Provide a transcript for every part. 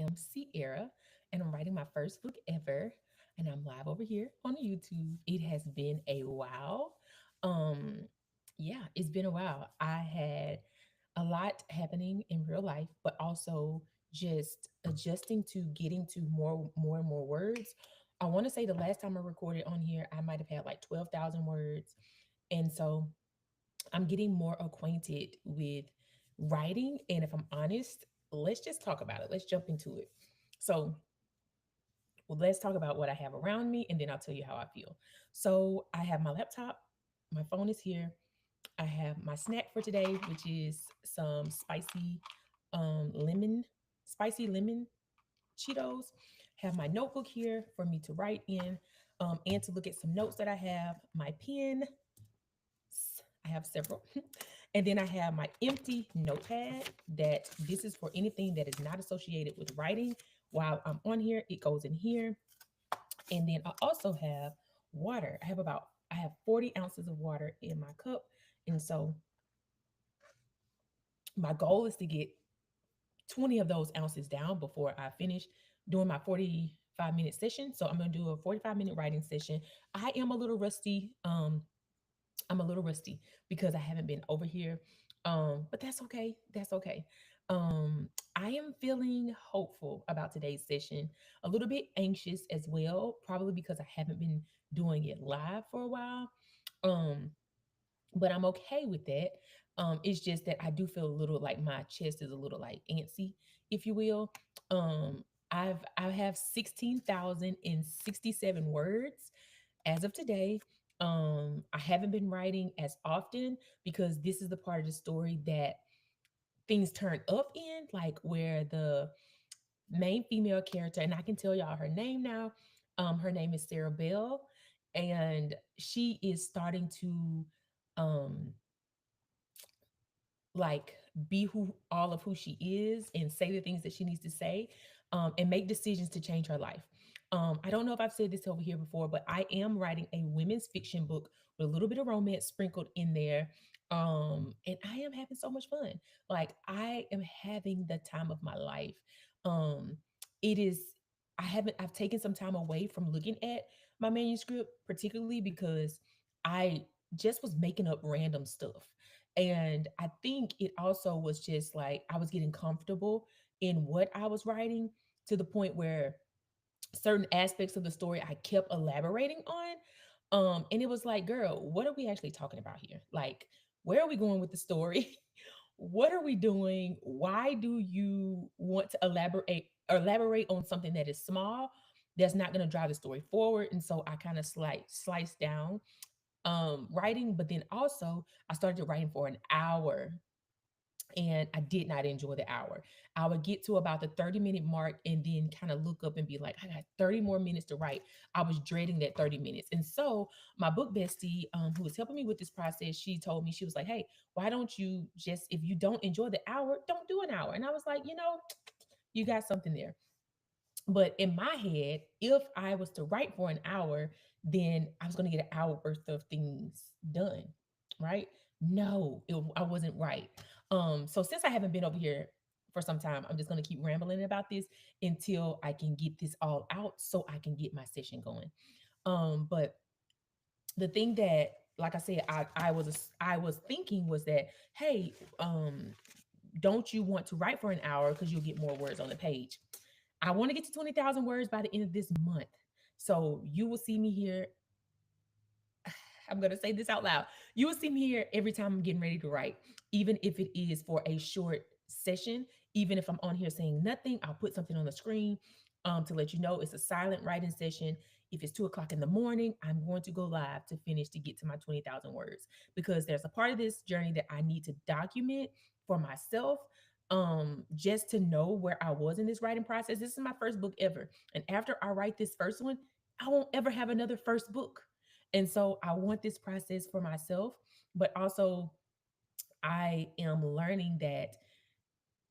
am Sierra, and I'm writing my first book ever, and I'm live over here on YouTube. It has been a while. Um, yeah, it's been a while. I had a lot happening in real life, but also just adjusting to getting to more and more words. I want to say the last time I recorded on here, I might have had like 12,000 words. And so I'm getting more acquainted with writing. And if I'm honest, let's just talk about it. Let's jump into it. So, well, let's talk about what I have around me and then I'll tell you how I feel. So, I have my laptop, my phone is here. I have my snack for today, which is some lemon, spicy lemon Cheetos. Have my notebook here for me to write in and to look at some notes that I have. My pen, I have several. And then I have my empty notepad that this is for anything that is not associated with writing. While I'm on here, it goes in here. And then I also have water. I have 40 ounces of water in my cup. And so my goal is to get 20 of those ounces down before I finish doing my 45-minute session. So I'm going to do a 45-minute writing session. I am a little rusty. I'm a little rusty because I haven't been over here. But that's okay. That's okay. I am feeling hopeful about today's session, a little bit anxious as well, probably because I haven't been doing it live for a while. Um, but I'm okay with that. It's just that I do feel a little like my chest is a little like antsy, if you will. Um, I have 16,067 words as of today. I haven't been writing as often because this is the part of the story that things turn up in, like where the main female character, and I can tell y'all her name now. Her name is Sarah Bell, and she is starting to um like be who all of who she is and say the things that she needs to say, and make decisions to change her life. I don't know if I've said this over here before, but I am writing a women's fiction book with a little bit of romance sprinkled in there. And I am having so much fun. Like I am having the time of my life. Um, it is, I've taken some time away from looking at my manuscript, particularly because I just was making up random stuff. And I think it also was just like I was getting comfortable in what I was writing to the point where certain aspects of the story I kept elaborating on. And it was like, girl, what are we actually talking about here? Like, where are we going with the story? What are we doing? Why do you want to elaborate on something that is small that's not going to drive the story forward? And so I kind of sliced down writing, but then also I started writing for an hour and I did not enjoy the hour. I would get to about the 30-minute mark and then kind of look up and be like, I got 30 more minutes to write. I was dreading that 30 minutes. And so my book bestie, who was helping me with this process, she told me, she was like, hey, why don't you just, if you don't enjoy the hour, don't do an hour. And I was like, you got something there. But in my head, if I was to write for an hour, then I was going to get an hour worth of things done, right? No, I wasn't right. So since I haven't been over here for some time, I'm just going to keep rambling about this until I can get this all out so I can get my session going. But the thing that, like I said, I was thinking was that, hey, don't you want to write for an hour because you'll get more words on the page? I want to get to 20,000 words by the end of this month. So you will see me here. I'm going to say this out loud. You will see me here every time I'm getting ready to write, even if it is for a short session. Even if I'm on here saying nothing, I'll put something on the screen to let you know it's a silent writing session. If it's 2 o'clock in the morning, I'm going to go live to finish to get to my 20,000 words because there's a part of this journey that I need to document for myself, just to know where I was in this writing process. This is my first book ever. And after I write this first one, I won't ever have another first book. And so I want this process for myself, but also I am learning that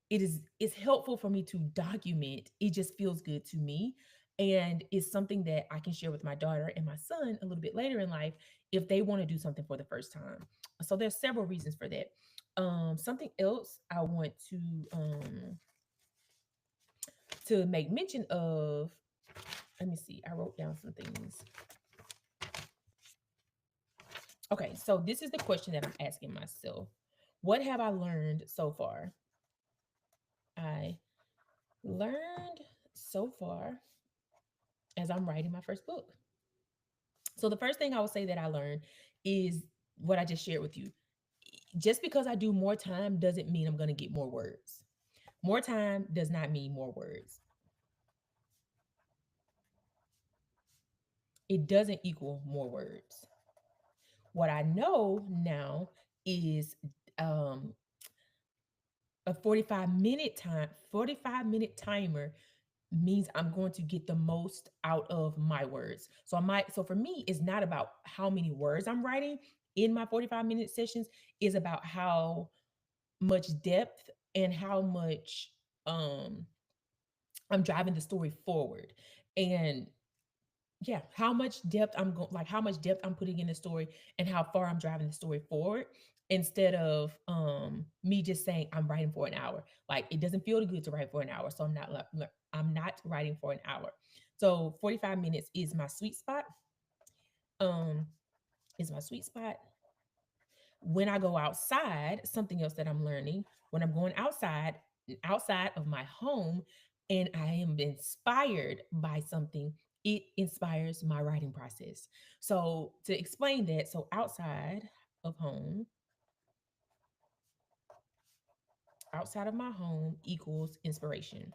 it's helpful for me to document. It just feels good to me. And it's something that I can share with my daughter and my son a little bit later in life if they want to do something for the first time. So there's several reasons for that. Something else I want to make mention of, let me see, I wrote down some things. Okay, so this is the question that I'm asking myself. What have I learned so far? I learned so far as I'm writing my first book. So the first thing I would say that I learned is what I just shared with you. Just because I do more time doesn't mean I'm going to get more words. More time does not mean more words. It doesn't equal more words. What I know now is um, a 45-minute timer means I'm going to get the most out of my words. So for me, it's not about how many words I'm writing in my 45-minute sessions, is about how much depth and how much um I'm driving the story forward. And yeah, how much depth I'm going, like how much depth I'm putting in the story and how far I'm driving the story forward, instead of me just saying I'm writing for an hour. Like it doesn't feel good to write for an hour, so I'm not writing for an hour. So 45 minutes is my sweet spot. Um is my sweet spot. When I go outside, something else that I'm learning, when I'm going outside of my home and I am inspired by something, it inspires my writing process. So to explain that, so of home, outside of my home equals inspiration.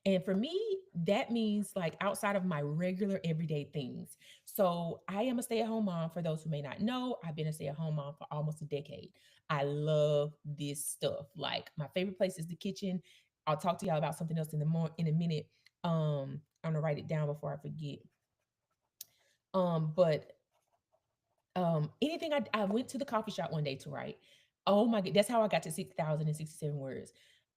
And for me, that means like outside of my regular everyday things. So I am a stay at home mom. For those who may not know, I've been a stay at home mom for almost a decade. I love this stuff. Like my favorite place is the kitchen. I'll talk to y'all about something else in a minute. I'm gonna write it down before I forget. But anything I went to the coffee shop one day to write. Oh my god, that's how I got to 6,067 words.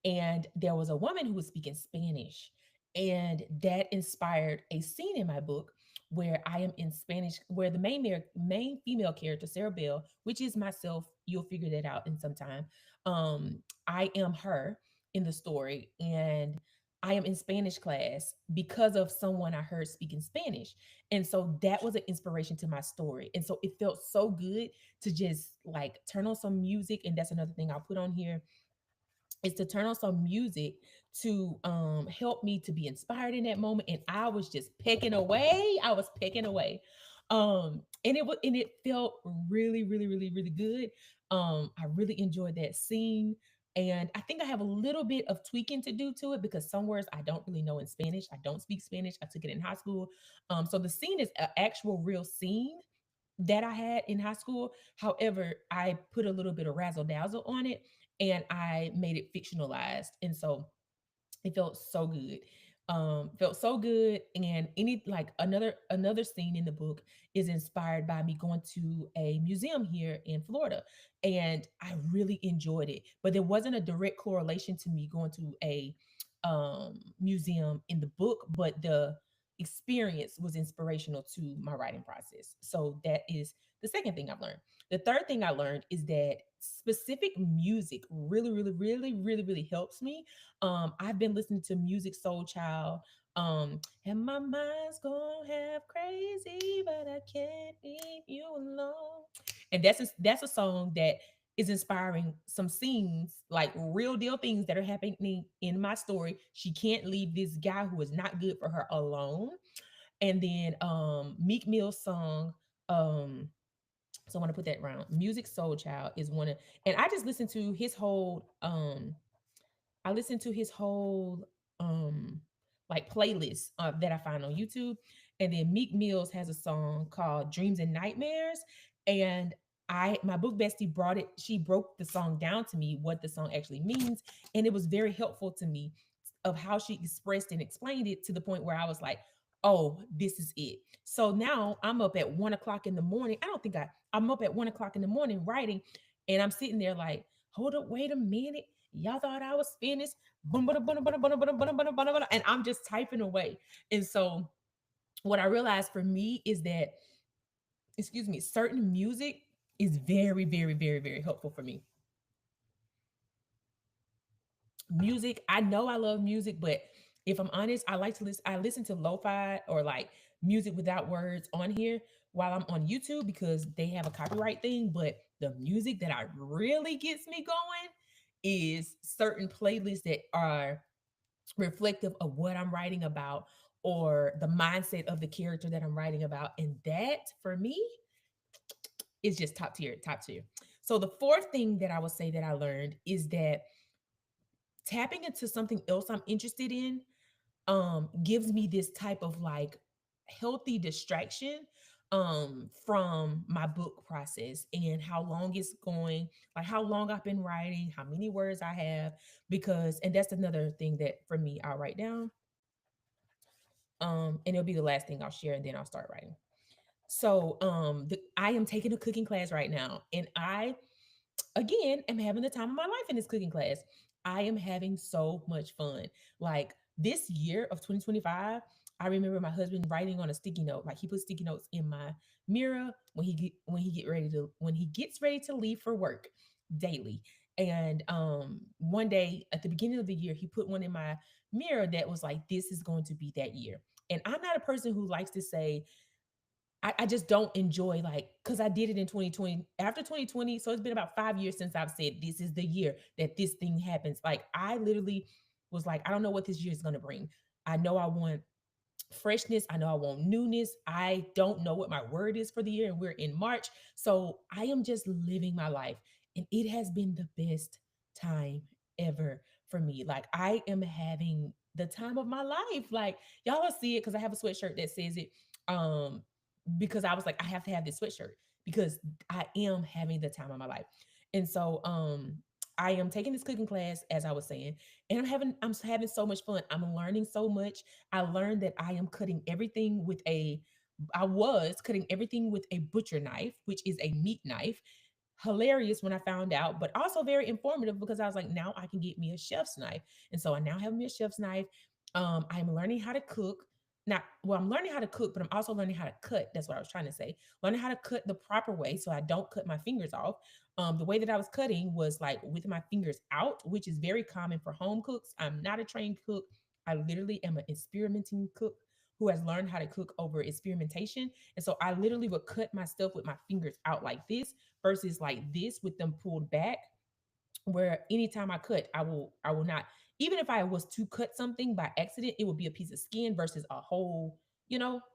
And there was a woman who was speaking Spanish, and that inspired a scene in my book where I am in Spanish, where the main female character, Sarah Bell, which is myself, you'll figure that out in some time. I am her in the story, and I am in Spanish class because of someone I heard speaking Spanish. And so that was an inspiration to my story. And so it felt so good to just like turn on some music. And that's another thing I'll put on here, is to turn on some music to help me to be inspired in that moment. And I was just pecking away. I was pecking away. And it felt really, really, really, really good. I really enjoyed that scene. And I think I have a little bit of tweaking to do to it because some words I don't really know in Spanish. I don't speak Spanish. I took it in high school. So the scene is an actual real scene that I had in high school. However, I put a little bit of razzle dazzle on it and I made it fictionalized. And so it felt so good. And any like another scene in the book is inspired by me going to a museum here in Florida, and I really enjoyed it. But there wasn't a direct correlation to me going to a museum in the book, but the experience was inspirational to my writing process. So that is the second thing I've learned. The third thing I learned is that specific music really, really, really, really, really helps me. I've been listening to Music Soul Child. And my mind's gonna have crazy, but I can't leave you alone. And that's a song that is inspiring some scenes, like real deal things that are happening in my story. She can't leave this guy who is not good for her alone. And then Meek Mill's song, um, so I want to put that around. Music Soul Child is one of, and I just listened to his whole I listened to his whole like playlist that I find on YouTube. And then Meek Mills has a song called Dreams and Nightmares. And my book bestie she broke the song down to me, what the song actually means. And it was very helpful to me of how she expressed and explained it, to the point where I was like, oh, this is it. So now I'm up at 1 o'clock in the morning. I don't think I'm up at 1 o'clock in the morning writing, and I'm sitting there like, hold up, wait a minute. Y'all thought I was finished. Boom, boom, boom, boom, boom, boom, boom, boom, boom, and I'm just typing away. And so what I realized for me is that, excuse me, certain music is very, very, very, very helpful for me. Music, I know I love music, but If I'm honest, I listen to lo-fi or like music without words on here while I'm on YouTube because they have a copyright thing. But the music that I really gets me going is certain playlists that are reflective of what I'm writing about or the mindset of the character that I'm writing about. And that for me is just top tier, top tier. So the fourth thing that I would say that I learned is that tapping into something else I'm interested in gives me this type of like healthy distraction from my book process and how long it's going, like how long I've been writing, how many words I have, because and that's another thing that for me I'll write down. And it'll be the last thing I'll share and then I'll start writing. So I am taking a cooking class right now, and I again am having the time of my life in this cooking class. I am having so much fun. Like this year of 2025, I remember my husband writing on a sticky note. Like he put sticky notes in my mirror when he gets ready to leave for work daily. And one day at the beginning of the year, he put one in my mirror that was like, "This is going to be that year." And I'm not a person who likes to say I just don't enjoy like because I did it in 2020 after 2020. So it's been about 5 years since I've said this is the year that this thing happens. Like I literally was like, I don't know what this year is gonna bring. I know I want freshness. I know I want newness. I don't know what my word is for the year, and we're in March. So I am just living my life. And it has been the best time ever for me. Like I am having the time of my life. Like y'all will see it because I have a sweatshirt that says it. Um, because I was like, I have to have this sweatshirt because I am having the time of my life. And so I am taking this cooking class, as I was saying, and I'm having so much fun. I'm learning so much. I learned that I was cutting everything with a butcher knife, which is a meat knife. Hilarious when I found out, but also very informative because I was like, now I can get me a chef's knife. And so I now have me a chef's knife. I'm learning how to cook. Not well, I'm learning how to cook, but I'm also learning how to cut. That's what I was trying to say. Learning how to cut the proper way so I don't cut my fingers off. The way that I was cutting was like with my fingers out, which is very common for home cooks. I'm not a trained cook. I literally am an experimenting cook who has learned how to cook over experimentation. And so I literally would cut my stuff with my fingers out like this versus like this with them pulled back, where anytime I cut, I will not, even if I was to cut something by accident, it would be a piece of skin versus a whole,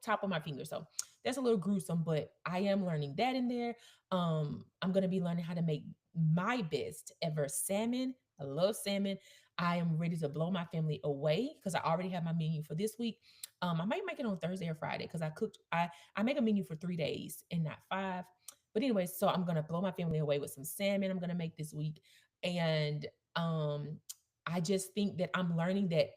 top of my finger. So that's a little gruesome, but I am learning that in there. I'm gonna be learning how to make my best ever salmon. I love salmon. I am ready to blow my family away because I already have my menu for this week. I might make it on Thursday or Friday because I make a menu for 3 days and not five. But anyway, so I'm gonna blow my family away with some salmon I'm gonna make this week. And um I just think that I'm learning that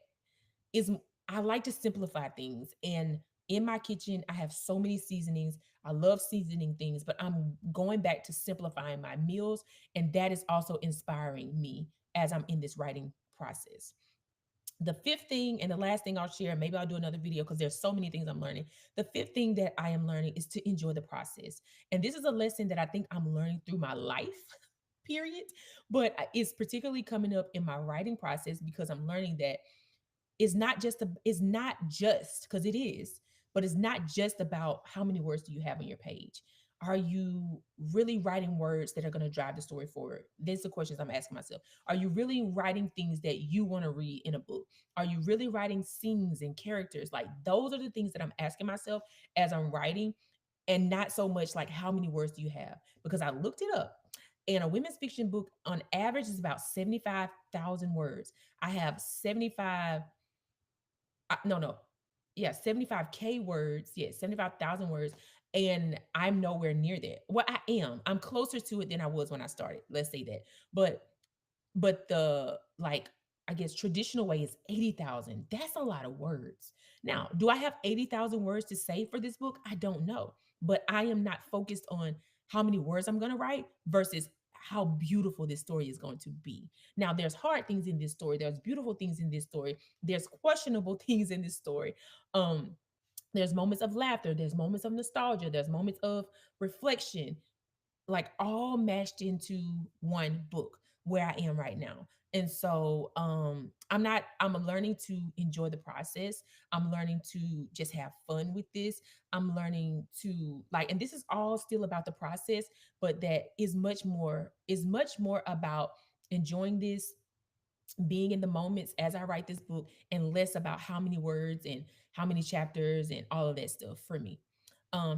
is I like to simplify things. And in my kitchen I have so many seasonings. I love seasoning things, but I'm going back to simplifying my meals, and that is also inspiring me as I'm in this writing process. The fifth thing and the last thing I'll share, maybe I'll do another video because there's so many things I'm learning. The fifth thing that I am learning is to enjoy the process. And this is a lesson that I think I'm learning through my life, period. But it's particularly coming up in my writing process because I'm learning that it's not just because it is, but it's not just about how many words do you have on your page. Are you really writing words that are going to drive the story forward? These are the questions I'm asking myself. Are you really writing things that you want to read in a book? Are you really writing scenes and characters? Like those are the things that I'm asking myself as I'm writing, and not so much like how many words do you have? Because I looked it up, and a women's fiction book on average is about 75,000 words. I have 75 no, no. Yeah, 75K words. Yeah, 75,000 words. And I'm nowhere near that. Well, I am. I'm closer to it than I was when I started. Let's say that. But the like I guess traditional way is 80,000. That's a lot of words. Now, do I have 80,000 words to say for this book? I don't know. But I am not focused on how many words I'm going to write versus how beautiful this story is going to be. Now, there's hard things in this story. There's beautiful things in this story. There's questionable things in this story. Um there's moments of laughter, there's moments of nostalgia, there's moments of reflection, like all mashed into one book where I am right now. And so I'm learning to enjoy the process. I'm learning to just have fun with this. I'm learning to like, and this is all still about the process, but that is much more about enjoying this, being in the moments as I write this book, and less about how many words and how many chapters and all of that stuff for me.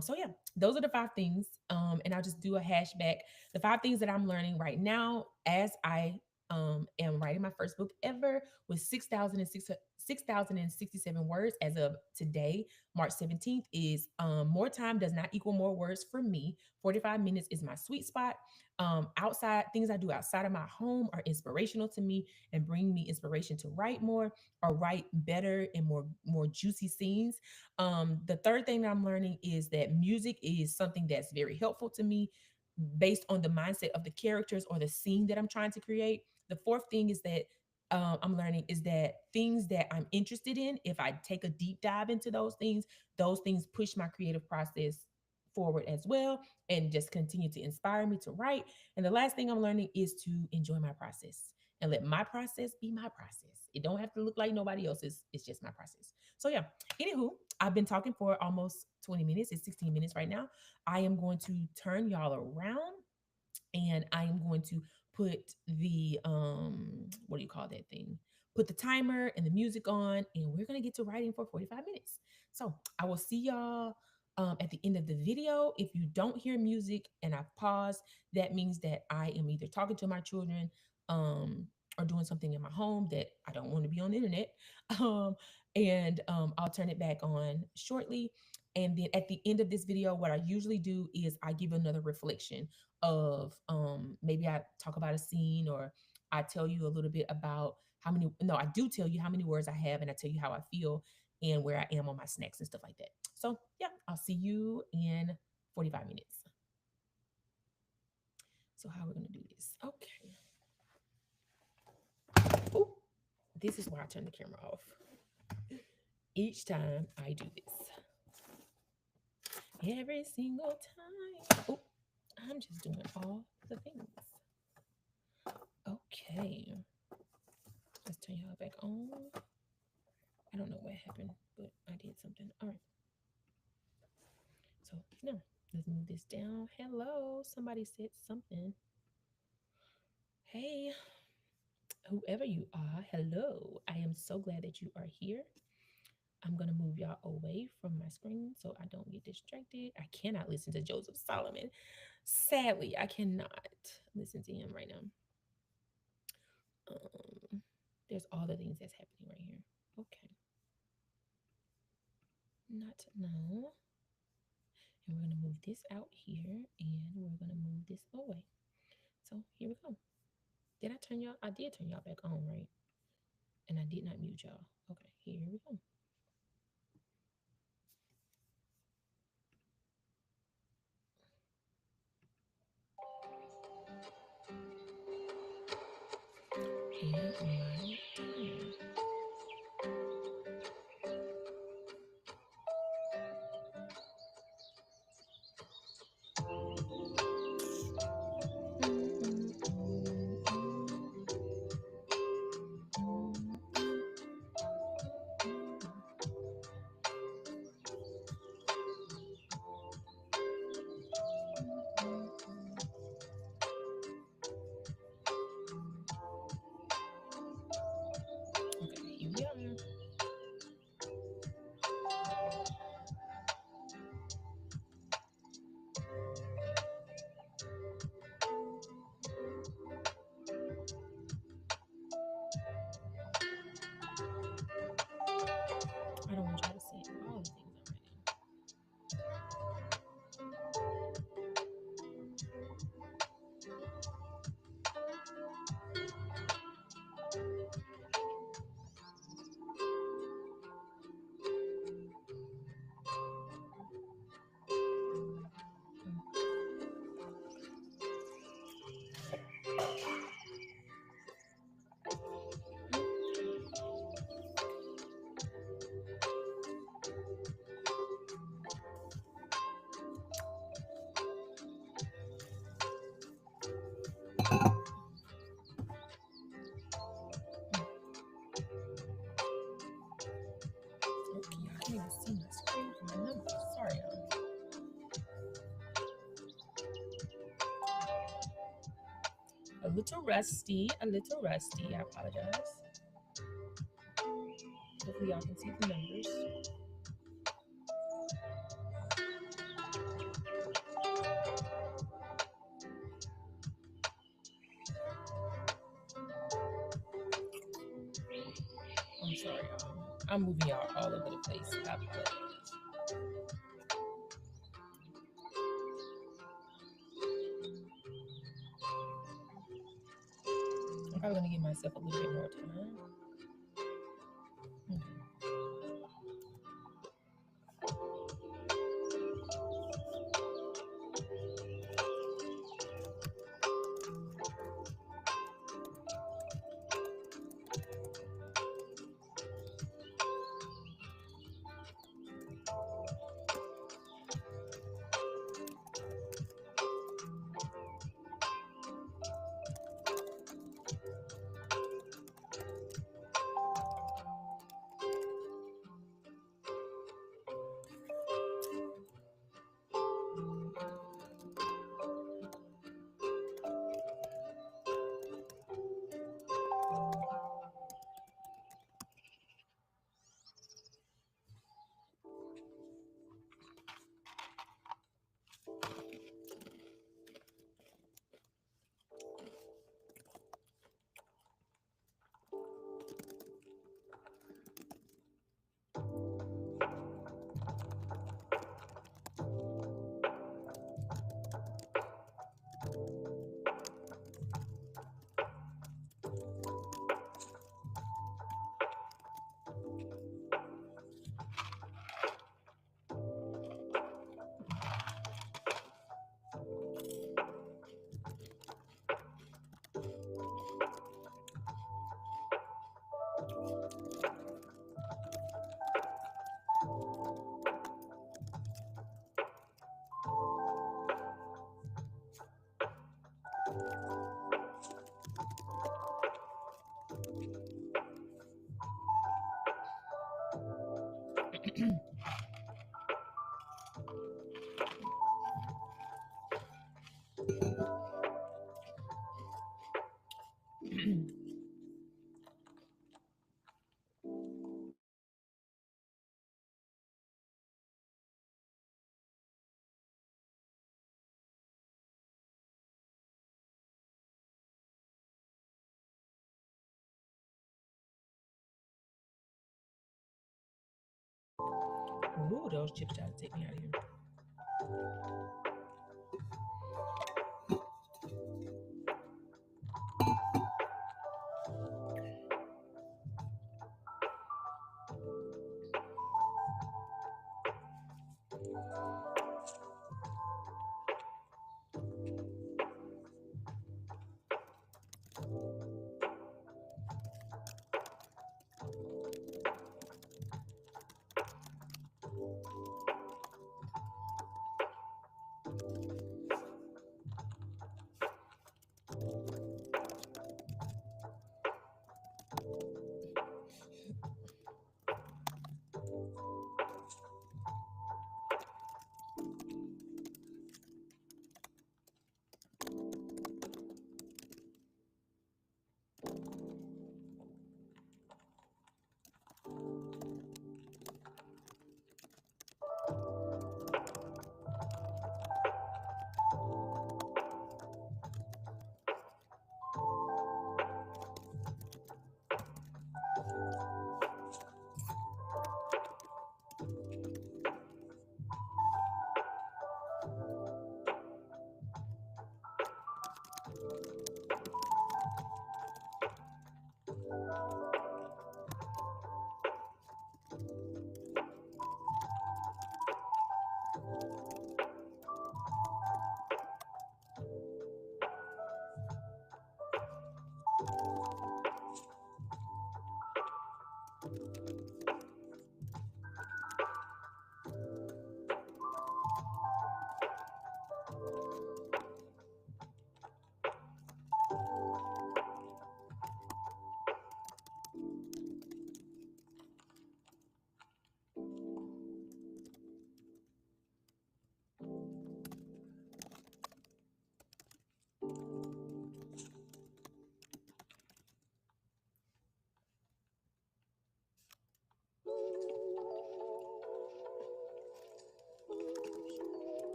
So yeah, those are the five things. And I'll just do a hashback. The five things that I'm learning right now as I am writing my first book ever with 6,067 words as of today, March 17th, is more time does not equal more words for me. 45 minutes is my sweet spot. Outside things I do outside of my home are inspirational to me and bring me inspiration to write more or write better and more juicy scenes. The third thing that I'm learning is that music is something that's very helpful to me based on the mindset of the characters or the scene that I'm trying to create. The fourth thing is that I'm learning is that things that I'm interested in, if I take a deep dive into those things push my creative process forward as well and just continue to inspire me to write. And the last thing I'm learning is to enjoy my process and let my process be my process. It don't have to look like nobody else's. It's just my process. So yeah. Anywho, I've been talking for almost 20 minutes. It's 16 minutes right now. I am going to turn y'all around and I am going to put the what do you call that thing? Put the timer and the music on, and we're gonna get to writing for 45 minutes. So I will see y'all at the end of the video. If you don't hear music and I've paused, that means that I am either talking to my children um, or doing something in my home that I don't want to be on the internet. Um, and I'll turn it back on shortly. And then at the end of this video, what I usually do is I give another reflection of maybe I talk about a scene or I tell you a little bit about how many no, I do tell you how many words I have and I tell you how I feel and where I am on my snacks and stuff like that. So yeah, I'll see you in 45 minutes. So how we're gonna do this. Okay. Ooh, this is why I turn the camera off. Each time I do this. Every single time. Oh, I'm just doing all the things. Okay. Let's turn y'all back on. I don't know what happened, but I did something. All right. So now let's move this down. Hello. Somebody said something. Hey, whoever you are, hello. I am so glad that you are here. I'm going to move y'all away from my screen so I don't get distracted. I cannot listen to Joseph Solomon. Sadly, I cannot listen to him right now. There's all the things that's happening right here. Okay. Not now. And we're going to move this out here and we're going to move this away. So here we go. Did I turn y'all? I did turn y'all back on, right? And I did not mute y'all. Okay, here we go. And my timer. little rusty, a little rusty. I apologize. Hopefully y'all can see the numbers. I'm sorry, y'all. I'm moving y'all all over the place. I apologize. I'm probably gonna give myself a little bit more time. Okay. Ooh, those chips trying to take me out of here.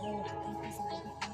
Oh, I think this might be it.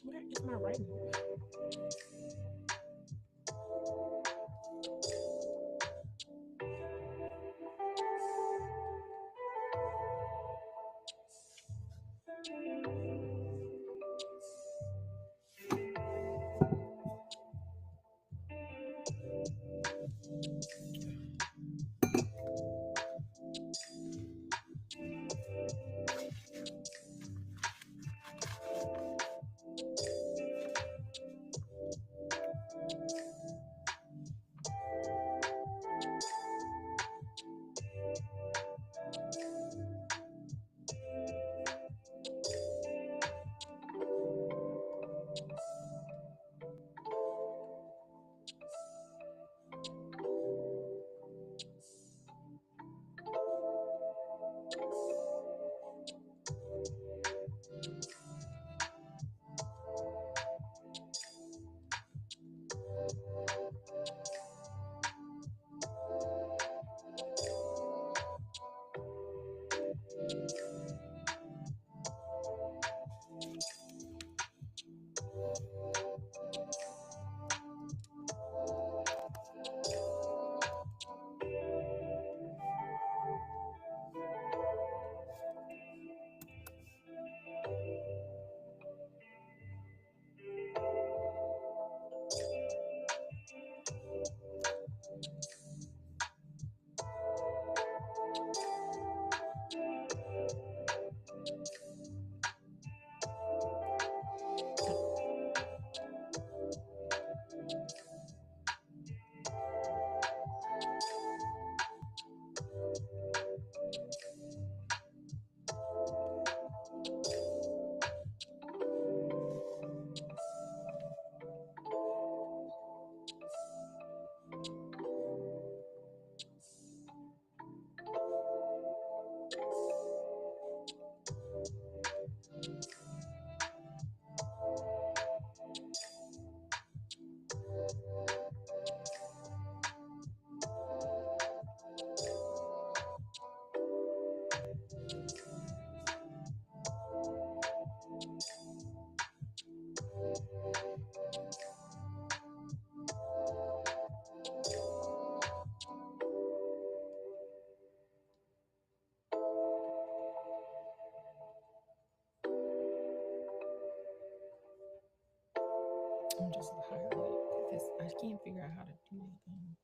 Where is my writing? I'm just highlight it because I can't figure out how to do anything.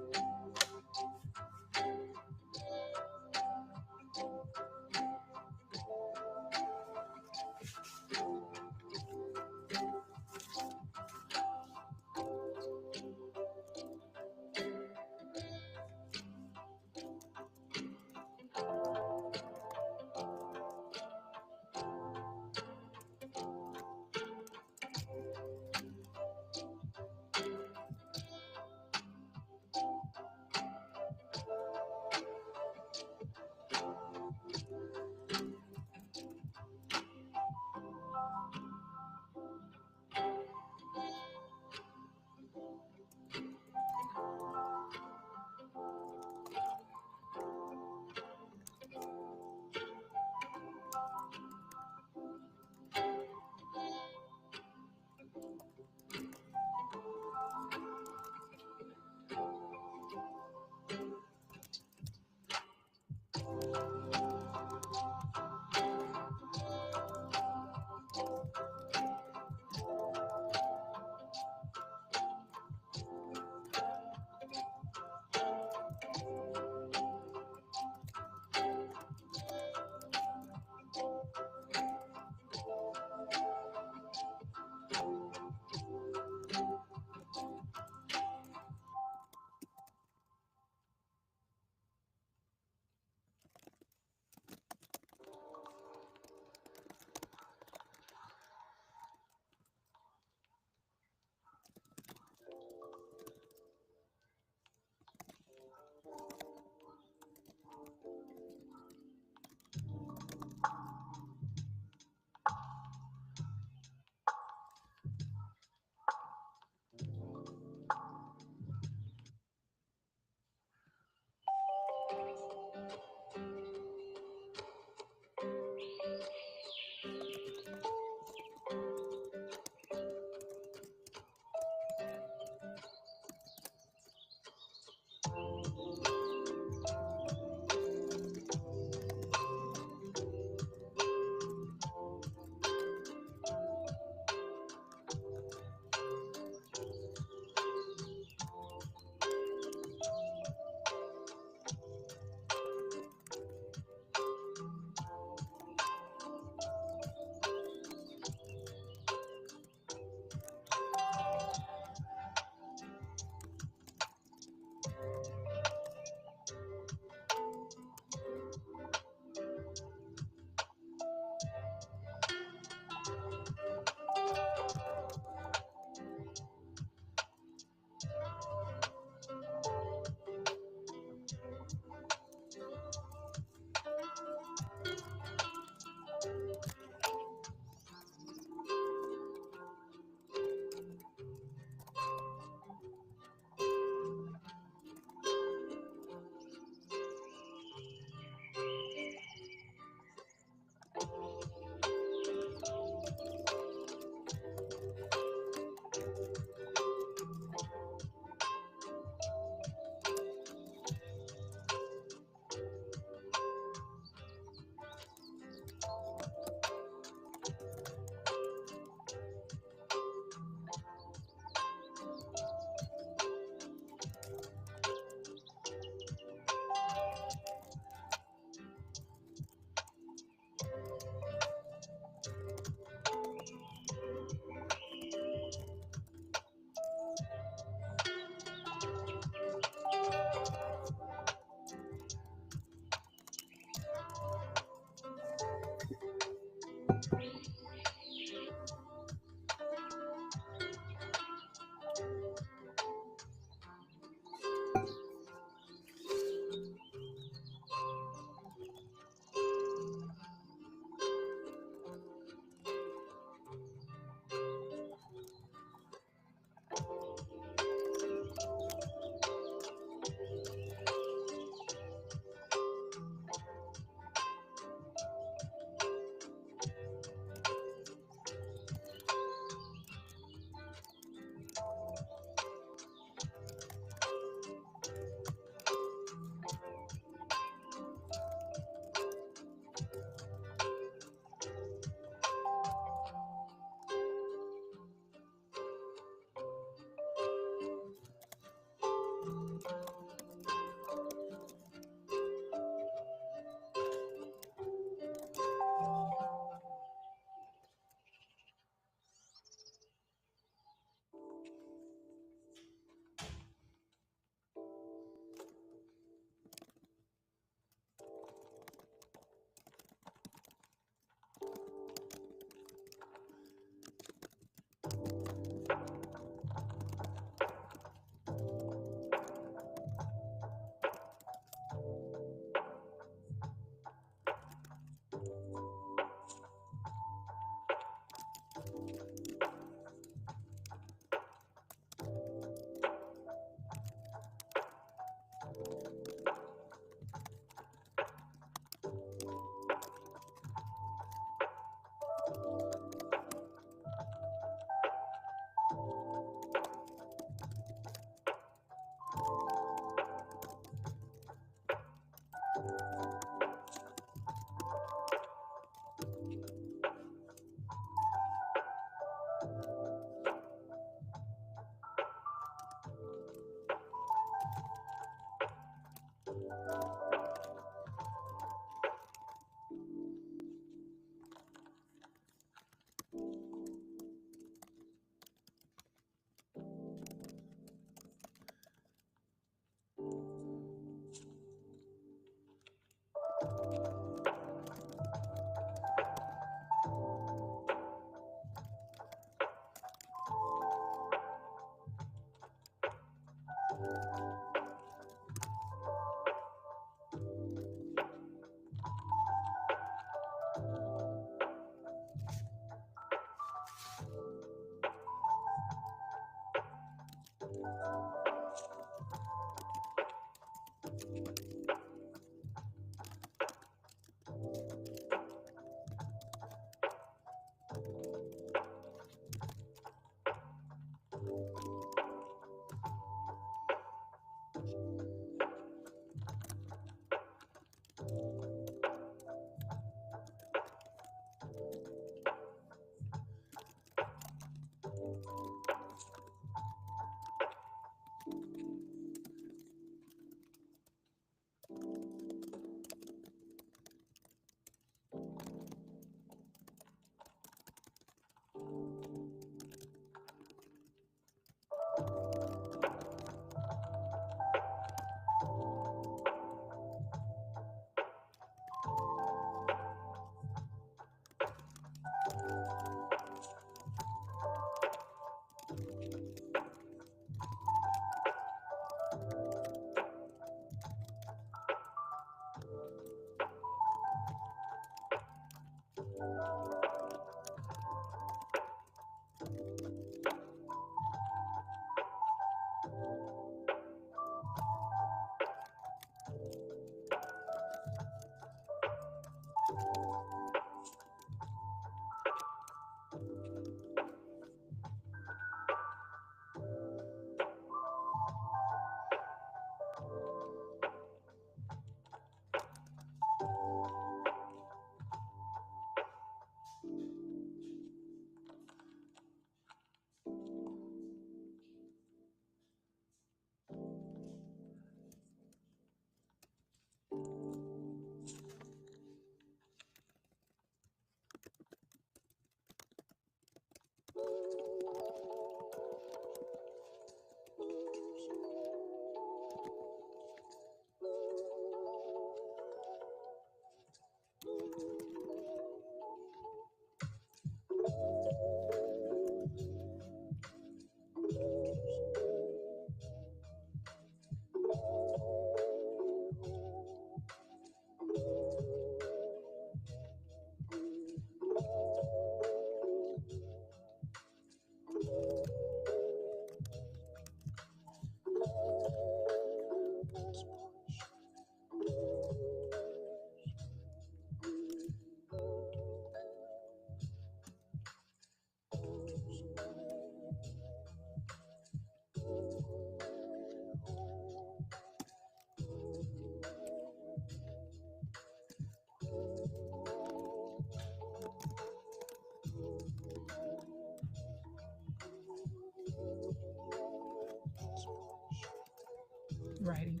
Writing.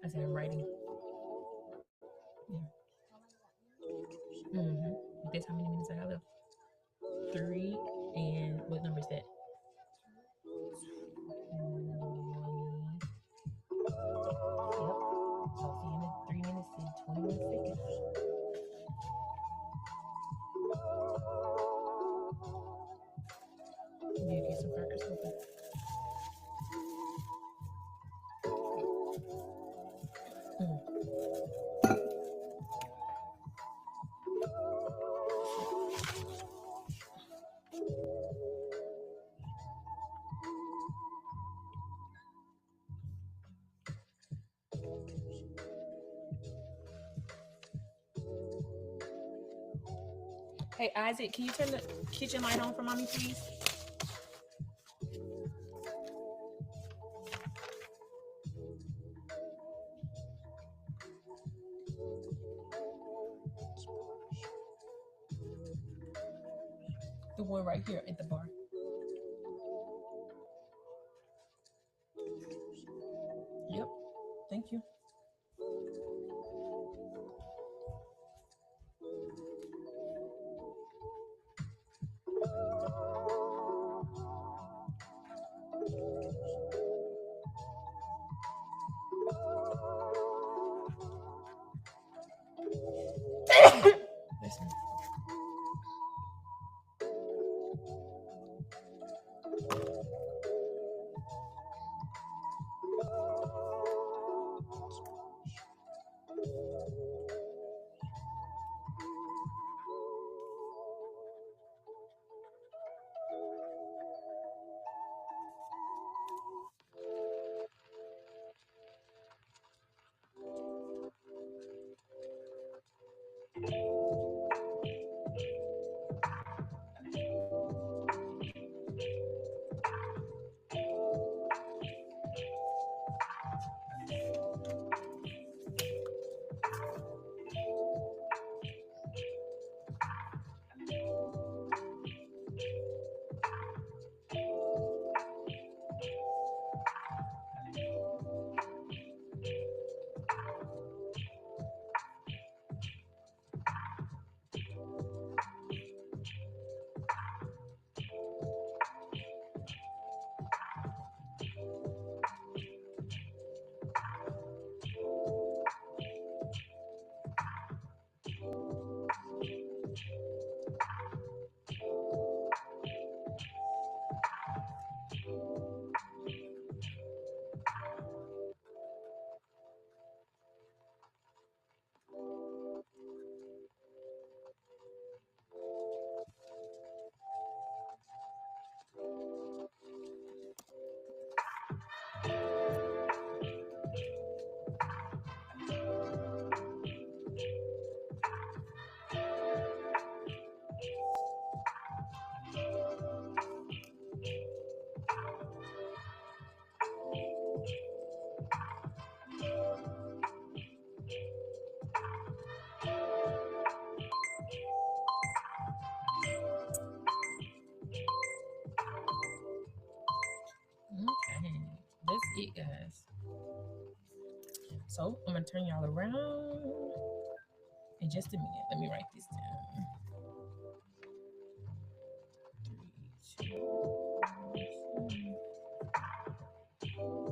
I said writing. Yeah. Guess how many minutes I got left? Three. And what number is that? 20. Yep. So I'll see you in 3 minutes and 21 seconds. Maybe get some crackers open. Hey, Isaac, can you turn the kitchen light on for mommy, please? The one right here at the bar. Yep. Thank you. Listen. it, guys. So I'm gonna turn y'all around in just a minute. Let me write this down. Three, two,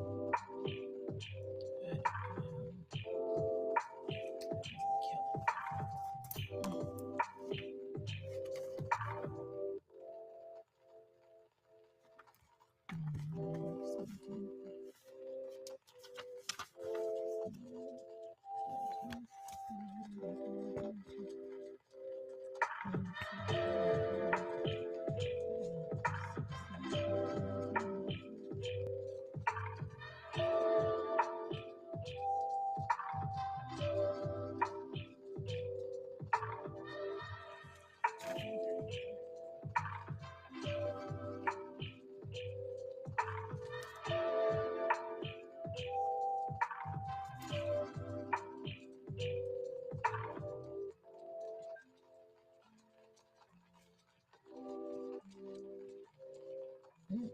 Mm.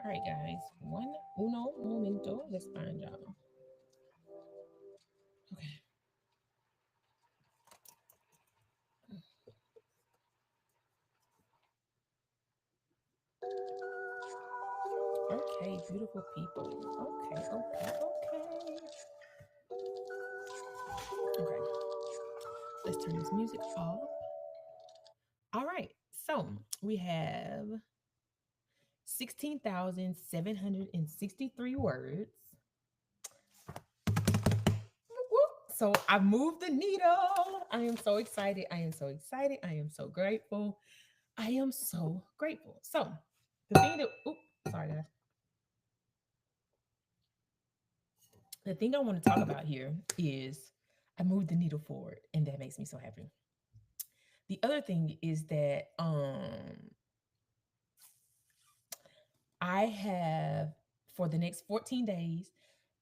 All right, guys. Uno momento. Let's find y'all. Okay. Okay, beautiful people. Okay, okay, okay. Okay. Let's turn this music off. All right. So we have 16,763 words. So I moved the needle. I am so excited. I am so excited. I am so grateful. I am so grateful. So the thing that, sorry guys. The thing I want to talk about here is I moved the needle forward, and that makes me so happy. The other thing is that I have for the next 14 days,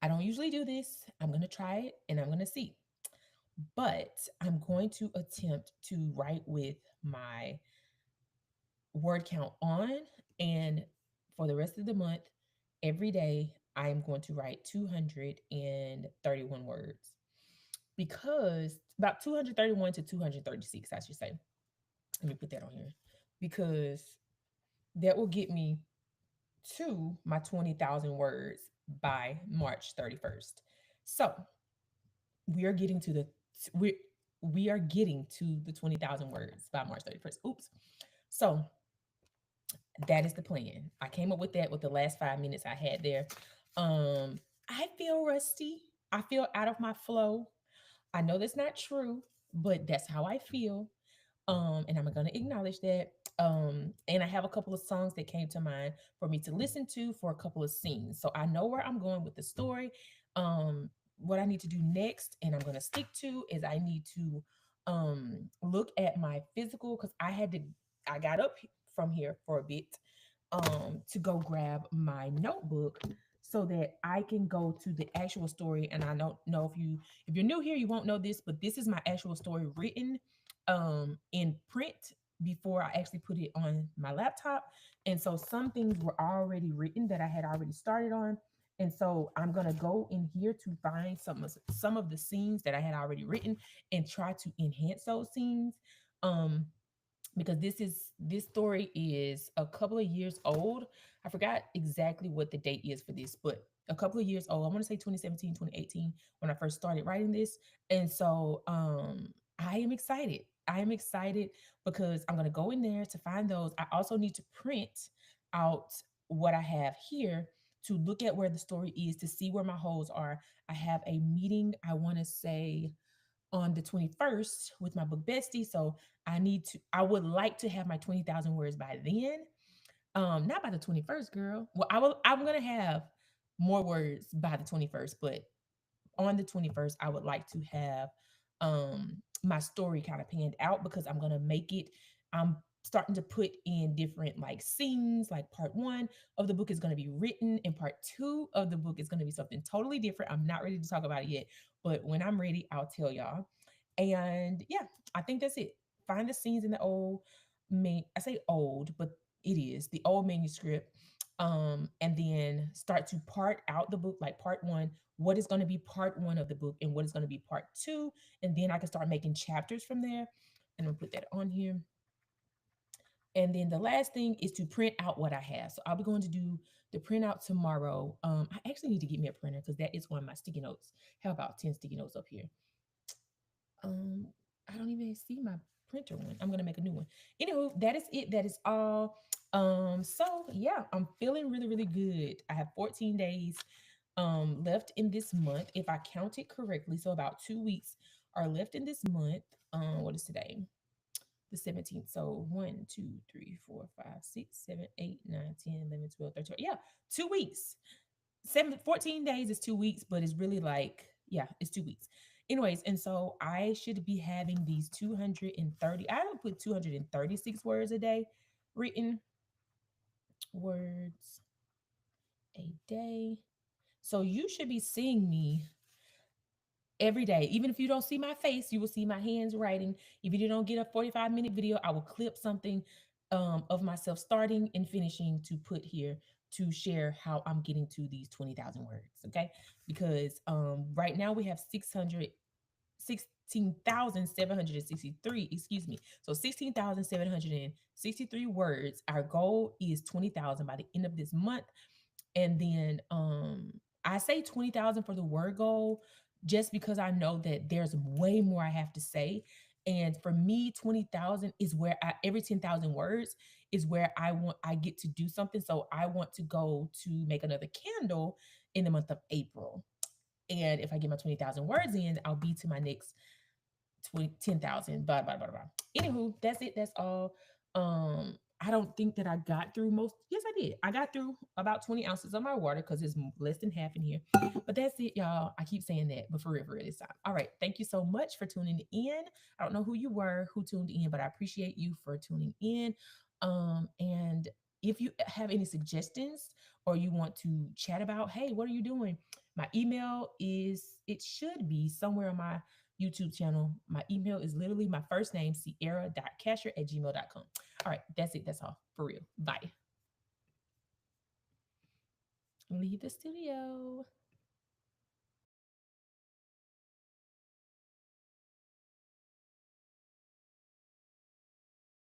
I don't usually do this. I'm going to try it and I'm going to see. But I'm going to attempt to write with my word count on. And for the rest of the month, every day, I am going to write 231 words because about 231 to 236, I should say. Let me put that on here because that will get me to my 20,000 words by March 31st. So we are getting to the we we are getting to the 20,000 words by March 31st. Oops. So that is the plan. I came up with that with the last 5 minutes I had there. I feel rusty. I feel out of my flow. I know that's not true, but that's how I feel. And I'm gonna acknowledge that. And I have a couple of songs that came to mind for me to listen to for a couple of scenes. So I know where I'm going with the story. What I need to do next, and I'm gonna stick to, is I need to look at my physical because I got up from here for a bit to go grab my notebook so that I can go to the actual story. And I don't know if you're new here, you won't know this, but this is my actual story written in print before I actually put it on my laptop. And so some things were already written that I had already started on. And so I'm gonna go in here to find some of the scenes that I had already written and try to enhance those scenes. Um, because this story is a couple of years old. I forgot exactly what the date is for this, but a couple of years old. I want to say 2017, 2018 when I first started writing this. And so I am excited. I am excited because I'm going to go in there to find those. I also need to print out what I have here to look at where the story is to see where my holes are. I have a meeting, I want to say on the 21st with my book bestie. So I would like to have my 20,000 words by then. Not by the 21st, girl. Well, I'm going to have more words by the 21st, but on the 21st, I would like to have my story kind of panned out because I'm going to make it. I'm starting to put in different like scenes, like part one of the book is going to be written and part two of the book is going to be something totally different. I'm not ready to talk about it yet, but when I'm ready, I'll tell y'all. And yeah, I think that's it. Find the scenes in the old, I say old, but it is the old manuscript. And then start to part out the book, like part one, what is going to be part one of the book and what is going to be part two. And then I can start making chapters from there. And I'm gonna put that on here. And then the last thing is to print out what I have. So I'll be going to do the printout tomorrow. I actually need to get me a printer because that is on my sticky notes. How about 10 sticky notes up here? Um, I don't even see my printer one. I'm gonna make a new one. Anywho, that is it. That is all. So yeah, I'm feeling really, really good. I have 14 days left in this month, if I count it correctly. So about 2 weeks are left in this month. What is today? The 17th. So 1, 2, 3, 4, 5, 6, 7, 8, 9, 10, 11, 12, 13. Yeah, 2 weeks. 14 days is 2 weeks, but it's really like, yeah, it's 2 weeks. Anyways, and so I should be having these 230, I would put 236 words a day, written words a day. So you should be seeing me every day. Even if you don't see my face, you will see my hands writing. If you don't get a 45-minute video, I will clip something of myself starting and finishing to put here to share how I'm getting to these 20,000 words. Okay. Because right now we have 16,763, excuse me. So 16,763 words. Our goal is 20,000 by the end of this month. And then I say 20,000 for the word goal just because I know that there's way more I have to say. And for me, 20,000 is where every 10,000 words is where I get to do something. So I want to go to make another candle in the month of April. And if I get my 20,000 words in, I'll be to my next 10,000, blah, blah, blah, blah. Anywho, that's it. That's all. I don't think that I got through most. Yes, I did. I got through about 20 ounces of my water because it's less than half in here. But that's it, y'all. I keep saying that, but for real this time. All right. Thank you so much for tuning in. I don't know who you were, who tuned in, but I appreciate you for tuning in. And if you have any suggestions or you want to chat about, hey, what are you doing? My email is, it should be somewhere on my YouTube channel. My email is literally my first name, sierra.casher@gmail.com. All right, that's it. That's all. For real. Bye. Leave the studio.